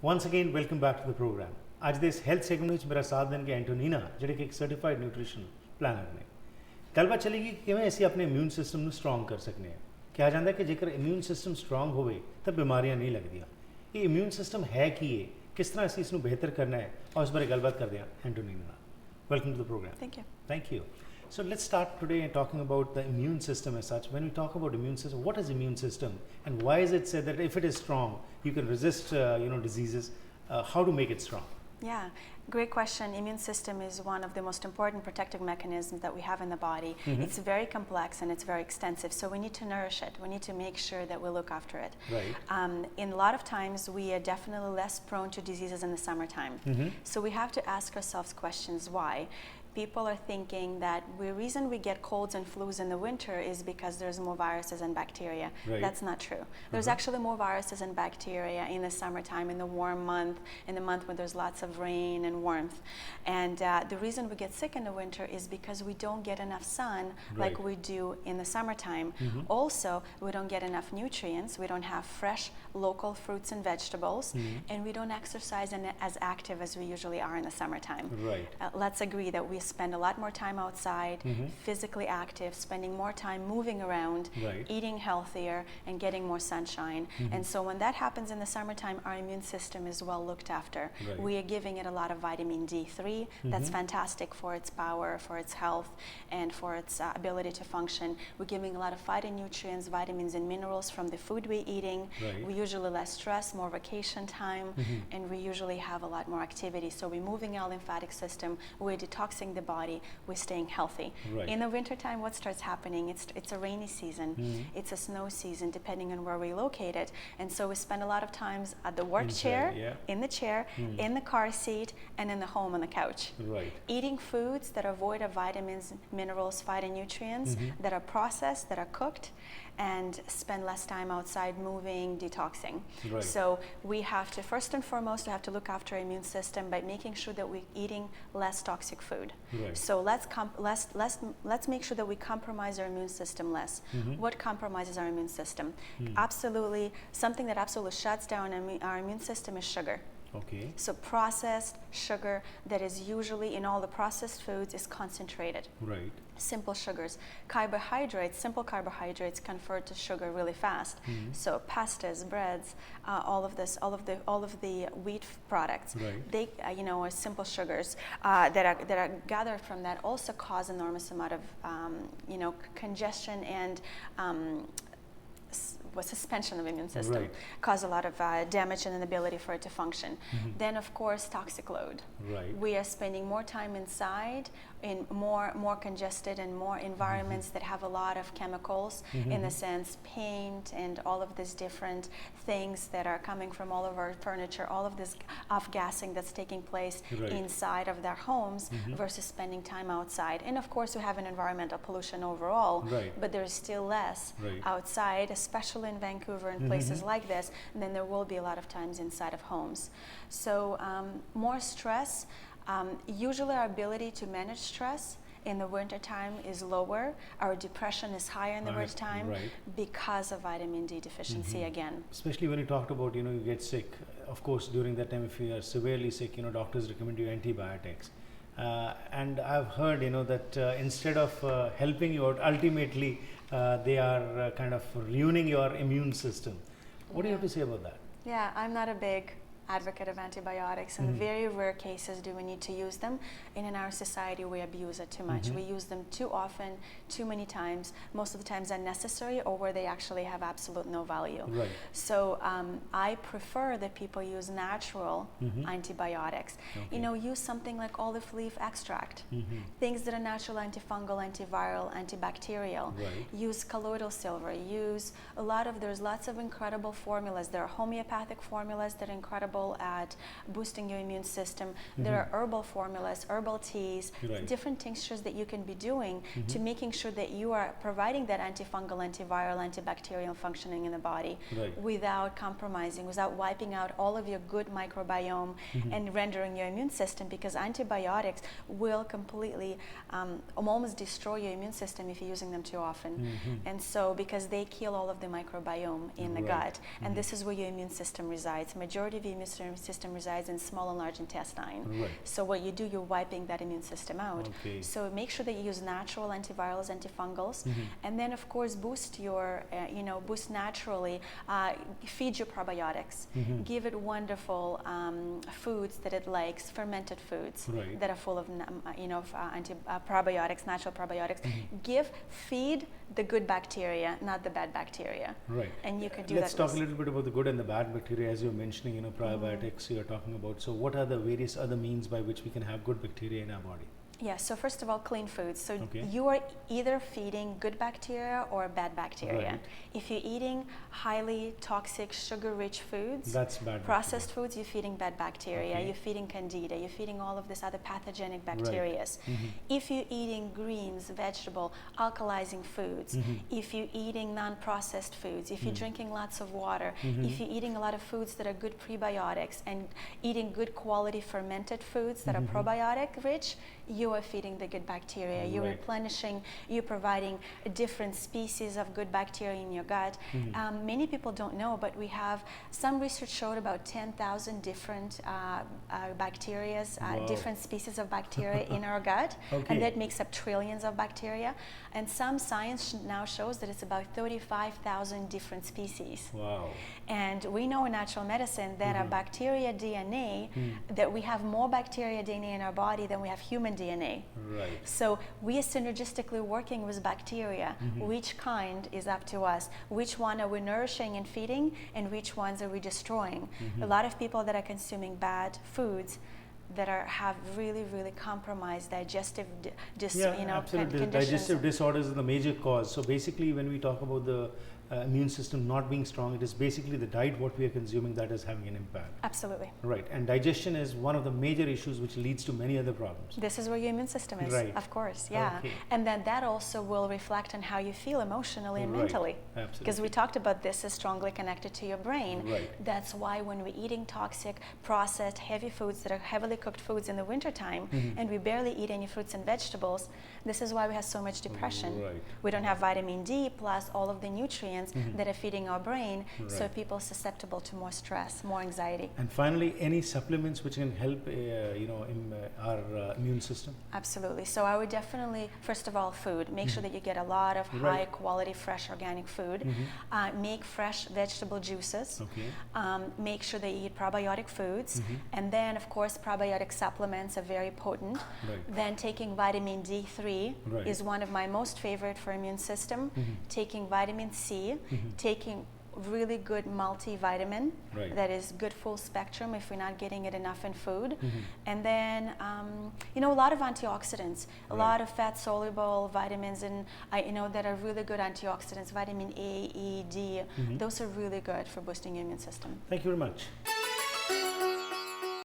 Once again, welcome back to the program. ਅੱਜ ਦੇ ਇਸ ਹੈਲਥ ਸੈਗਮੈਂਟ ਵਿੱਚ ਮੇਰਾ ਸਾਥ ਦੇਣਗੇ ਐਂਟੋਨੀਨਾ, ਜਿਹੜੇ ਕਿ ਇੱਕ ਸਰਟੀਫਾਈਡ ਨਿਊਟ੍ਰੀਸ਼ਨ ਪਲਾਨਰ ਨੇ। ਗੱਲਬਾਤ ਚੱਲੇਗੀ ਕਿਵੇਂ ਅਸੀਂ ਆਪਣੇ ਇਮਿਊਨ ਸਿਸਟਮ ਨੂੰ ਸਟਰੋਂਗ ਕਰ ਸਕਦੇ ਹਾਂ। ਕਿਹਾ ਜਾਂਦਾ ਕਿ ਜੇਕਰ ਇਮਿਊਨ ਸਿਸਟਮ ਸਟਰੋਂਗ ਹੋਵੇ ਤਾਂ ਬਿਮਾਰੀਆਂ ਨਹੀਂ ਲੱਗਦੀਆਂ। ਇਹ ਇਮਿਊਨ ਸਿਸਟਮ ਹੈ ਕੀ ਹੈ, ਕਿਸ ਤਰ੍ਹਾਂ ਅਸੀਂ ਇਸ ਨੂੰ ਬਿਹਤਰ ਕਰਨਾ ਹੈ, ਔਰ ਇਸ ਬਾਰੇ ਗੱਲਬਾਤ ਕਰਦੇ ਹਾਂ ਐਂਟੋਨੀਨਾ ਨਾਲ। Welcome to the program. Thank you. Thank you. So let's start today talking about the immune system as such. When we talk about immune system, what is immune system, and why is it said that if it is strong, you can resist diseases? How to make it strong? Yeah, great question. Immune system is one of the most important protective mechanisms that we have in the body. It's very complex and it's very extensive, so we need to nourish it. We need to make sure that we look after it. Right. In a lot of times, we are definitely less prone to diseases in the summertime. So we have to ask ourselves questions why. People are thinking that the reason we get colds and flus in the winter is because there's more viruses and bacteria. Right. That's not true. There's actually more viruses and bacteria in the summertime, in the warm month, in the month when there's lots of rain and warmth. And the reason we get sick in the winter is because we don't get enough sun like we do in the summertime. Also, we don't get enough nutrients. We don't have fresh local fruits and vegetables, and we don't exercise as active as we usually are in the summertime. Right. Let's agree that we spend a lot more time outside, physically active, spending more time moving around, eating healthier, and getting more sunshine. And so when that happens in the summertime, our immune system is well looked after. We are giving it a lot of vitamin D3. That's fantastic for its power, for its health, and for its ability to function. We're giving a lot of phytonutrients, vitamins, and minerals from the food we're eating. We usually less stress, more vacation time, and we usually have a lot more activity. So we're moving our lymphatic system, we're detoxing the body, we're staying healthy. In the wintertime, what starts happening? It's a rainy season, it's a snow season, depending on where we're located. And so we spend a lot of times at the work chair, in the chair, in the car seat, and in the home on the couch. Eating foods that are void of vitamins, minerals, phytonutrients, that are processed, that are cooked, and spend less time outside moving, detoxing. So we have to, first and foremost, we have to look after our immune system by making sure that we're eating less toxic food. So let's make sure that we compromise our immune system less. What compromises our immune system? Absolutely, something that absolutely shuts down our immune system is sugar. So processed sugar that is usually in all the processed foods is concentrated. Simple sugars. Carbohydrates, simple carbohydrates convert to sugar really fast. So pastas, breads, all of the wheat products, they are simple sugars that are gathered from that, also cause enormous amount of congestion and suspension of immune system, cause a lot of damage and inability for it to function. Then of course toxic load. We are spending more time inside in more congested and more environments that have a lot of chemicals, in the sense paint and all of these different things that are coming from all of our furniture, all of this off-gassing that's taking place inside of their homes, versus spending time outside. And of course we have an environmental pollution overall, but there's still less outside, especially in Vancouver and places like this, then there will be a lot of times inside of homes. So more stress, usually our ability to manage stress in the winter time is lower. Our depression is higher in the winter time because of vitamin D deficiency again. Especially when you talked about, you get sick. Of course, during that time, if you are severely sick, doctors recommend you antibiotics. And I've heard, that instead of helping you out, ultimately they are kind of ruining your immune system. What do you have to say about that? Yeah, I'm not a big advocate of antibiotics. In very rare cases do we need to use them, and in our society we abuse it too much. We use them too often, too many times, most of the times unnecessary, or where they actually have absolute no value. So I prefer that people use natural antibiotics. Use something like olive leaf extract, things that are natural, antifungal, antiviral, antibacterial. Use colloidal silver, there's lots of incredible formulas. There are homeopathic formulas that are incredible at boosting your immune system. There are herbal formulas, herbal teas, different tinctures that you can be doing to making sure that you are providing that antifungal, antiviral, antibacterial functioning in the body without compromising, without wiping out all of your good microbiome and rendering your immune system, because antibiotics will completely almost destroy your immune system if you're using them too often. And so because they kill all of the microbiome in the gut, and this is where your immune system resides. Majority of your immune system resides in small and large intestine. Right. So what you do, you're wiping that immune system out. Okay. So make sure that you use natural antivirals, antifungals, and then of course boost your, boost naturally. Feed your probiotics. Give it wonderful foods that it likes, fermented foods that are full of, probiotics, natural probiotics. Feed the good bacteria, not the bad bacteria. Right. And you could do Let's that. talk a little bit about the good and the bad bacteria, as you're mentioning, probiotics you're talking about. So what are the various other means by which we can have good bacteria in our body? Yeah, so first of all, clean foods. So Okay. you are either feeding good bacteria or bad bacteria. Right. If you're eating highly toxic, sugar-rich foods, That's bad processed bacteria. foods, you're feeding bad bacteria. Okay. You're feeding candida. You're feeding all of this other pathogenic bacteria. If you're eating greens, vegetable, alkalizing foods, if you're eating non-processed foods, if you're drinking lots of water, if you're eating a lot of foods that are good prebiotics and eating good quality fermented foods that are probiotic rich, you are feeding the good bacteria. You're replenishing, you're providing different species of good bacteria in your gut. Many people don't know, but we have, some research showed about 10,000 different bacteria, different species of bacteria in our gut, and that makes up trillions of bacteria. And some science now shows that it's about 35,000 different species. Wow. And we know in natural medicine that our bacteria DNA, that we have more bacteria DNA in our body than we have human DNA. Right. So we are synergistically working with bacteria. Which kind is up to us? Which one are we nourishing and feeding, and which ones are we destroying? A lot of people that are consuming bad foods that have really, really compromised digestive absolutely. conditions. Digestive disorders is the major cause. So basically, when we talk about the immune system not being strong, it is basically the diet what we are consuming that is having an impact. Absolutely. Right. And digestion is one of the major issues which leads to many other problems. This is where your immune system is, Right. of course, yeah. Okay. And then that also will reflect on how you feel emotionally and mentally. Absolutely. Because we talked about this is strongly connected to your brain. Right. That's why when we're eating toxic, processed, heavy foods that are heavily cooked foods in the wintertime, and we barely eat any fruits and vegetables, this is why we have so much depression. Right. We don't have vitamin D plus all of the nutrients that are feeding our brain, so Right. people are susceptible to more stress, more anxiety. And finally, any supplements which can help, in our immune system? Absolutely. So I would definitely, first of all, food. Make sure that you get a lot of high quality, fresh organic food. Make fresh vegetable juices. Okay. Make sure that you eat probiotic foods. And then, of course, probiotic supplements are very potent. Right. Then taking vitamin D3 Right. is one of my most favorite for immune system. Taking vitamin C, taking really good multivitamin Right. that is good full spectrum if we're not getting it enough in food. And then a lot of antioxidants, a lot of fat soluble vitamins, and that are really good antioxidants, vitamin A, E, D. Those are really good for boosting your immune system. Thank you very much.